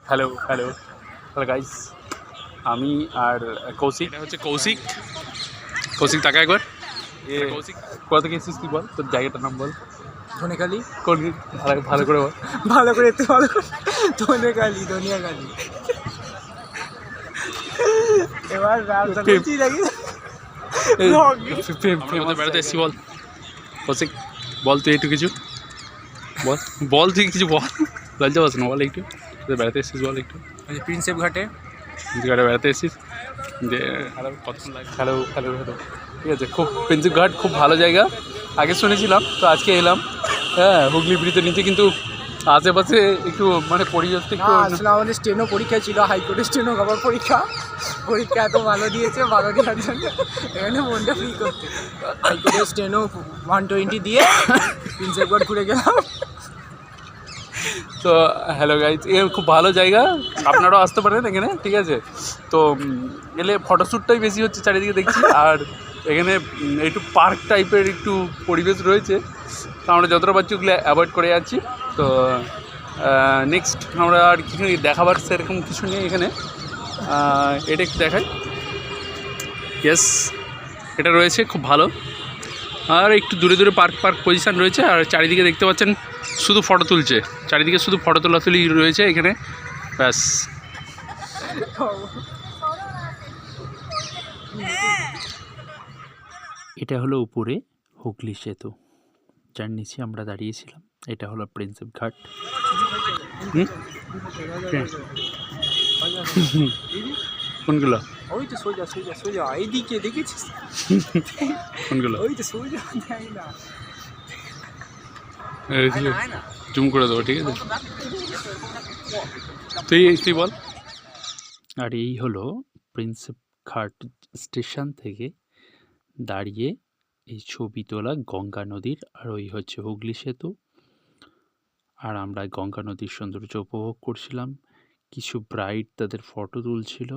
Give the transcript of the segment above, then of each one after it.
Hello hello hello guys, আমি আর কৌশিক। এটা হচ্ছে কৌশিক। কৌশিক টাকা একবার কৌশিক কোথা থেকে এসেছিস তুই বল, তোর জায়গাটার নাম বল। ধনেখালি। কোন ভালো ভালো করে বল। ভালো করে এতে ভালো করে ধনেখালি ধনিয়াখালি। এবার রাস্তা করছি নাকি আমরা বেড়াতে এসেছি বল। কৌশিক বল তুই একটু কিছু বল, বল তুই কিছু বল, লজ্জা পাস না বল একটু। তুই বেড়াতে এসেছিস বল একটু। প্রিন্সেপ ঘাটে ঘাটে বেড়াতে এসেছিস যে কতক্ষণ লাগে। হ্যালো হ্যালো হ্যালো, ঠিক আছে। খুব প্রিন্সেপ ঘাট খুব ভালো জায়গা, আগে শুনেছিলাম তো আজকে এলাম। হ্যাঁ, হুগলি ব্রিজের নিচে, কিন্তু আশেপাশে একটু মানে পরিবেশটা একটু আসলে আমাদের স্টেনো পরীক্ষা ছিল, হাইকোর্টের স্টেনো কভার পরীক্ষা। পরীক্ষা এত ভালো দিয়েছে, ভালো দেওয়ার জন্য এখানে মনটা ফ্রি করতে হাইকোর্টের স্টেনো 120 দিয়ে প্রিন্সেপ ঘাট ঘুরে গেলাম। তো হ্যালো গাইজ, এ খুব ভালো জায়গা, আপনারাও আসতে পারেন এখানে, ঠিক আছে। তো এলে ফটোশ্যুটটাই বেশি হচ্ছে চারিদিকে দেখছি, আর এখানে একটু পার্ক টাইপের একটু পরিবেশ রয়েছে, তো আমরা যতটা পারছি ওগুলো অ্যাভয়েড করে যাচ্ছি। তো নেক্সট আমরা আর কিছু দেখাবার সেরকম কিছু নেই এখানে। এটা একটু দেখাই। ইয়েস, এটা রয়েছে খুব ভালো, আর একটু দূরে দূরে পার্ক পজিশান রয়েছে, আর চারিদিকে দেখতে পাচ্ছেন শুধু ফটো তুলছে, চারিদিকে শুধু ফটো তোলাতুলি রয়েছে এখানে, ব্যাস। এটা হলো উপরে হুগলি সেতু, যার নিচে আমরা দাঁড়িয়েছিলাম। এটা হলো প্রিন্সেপ ঘাট। কোনগুলো? ওই তো সোজা সোজা সোজা এইদিকে দেখেছিস? কোনগুলো? ওই তো সোজা না জুম করে দেবো, ঠিক আছে। তুই বল। আর এই হলো প্রিন্সেপ ঘাট স্টেশন থেকে দাঁড়িয়ে এই ছবি তোলা গঙ্গা নদীর, আর ওই হচ্ছে হুগলি সেতু। আর আমরা গঙ্গা নদীর সৌন্দর্য উপভোগ করছিলাম, কিছু ব্রাইড তাদের ফটো তুলছিল,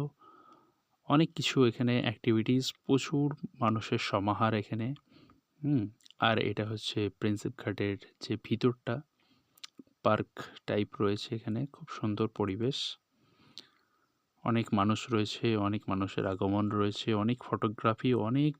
অনেক কিছু এখানে অ্যাক্টিভিটিস, প্রচুর মানুষের সমাহার এখানে। আর এটা হচ্ছে প্রিন্সেপ ঘাটের যে ভিতরটা, পার্ক টাইপ রয়েছে এখানে, খুব সুন্দর পরিবেশ, অনেক মানুষ রয়েছে, অনেক মানুষের আগমন রয়েছে, অনেক ফটোগ্রাফি, অনেক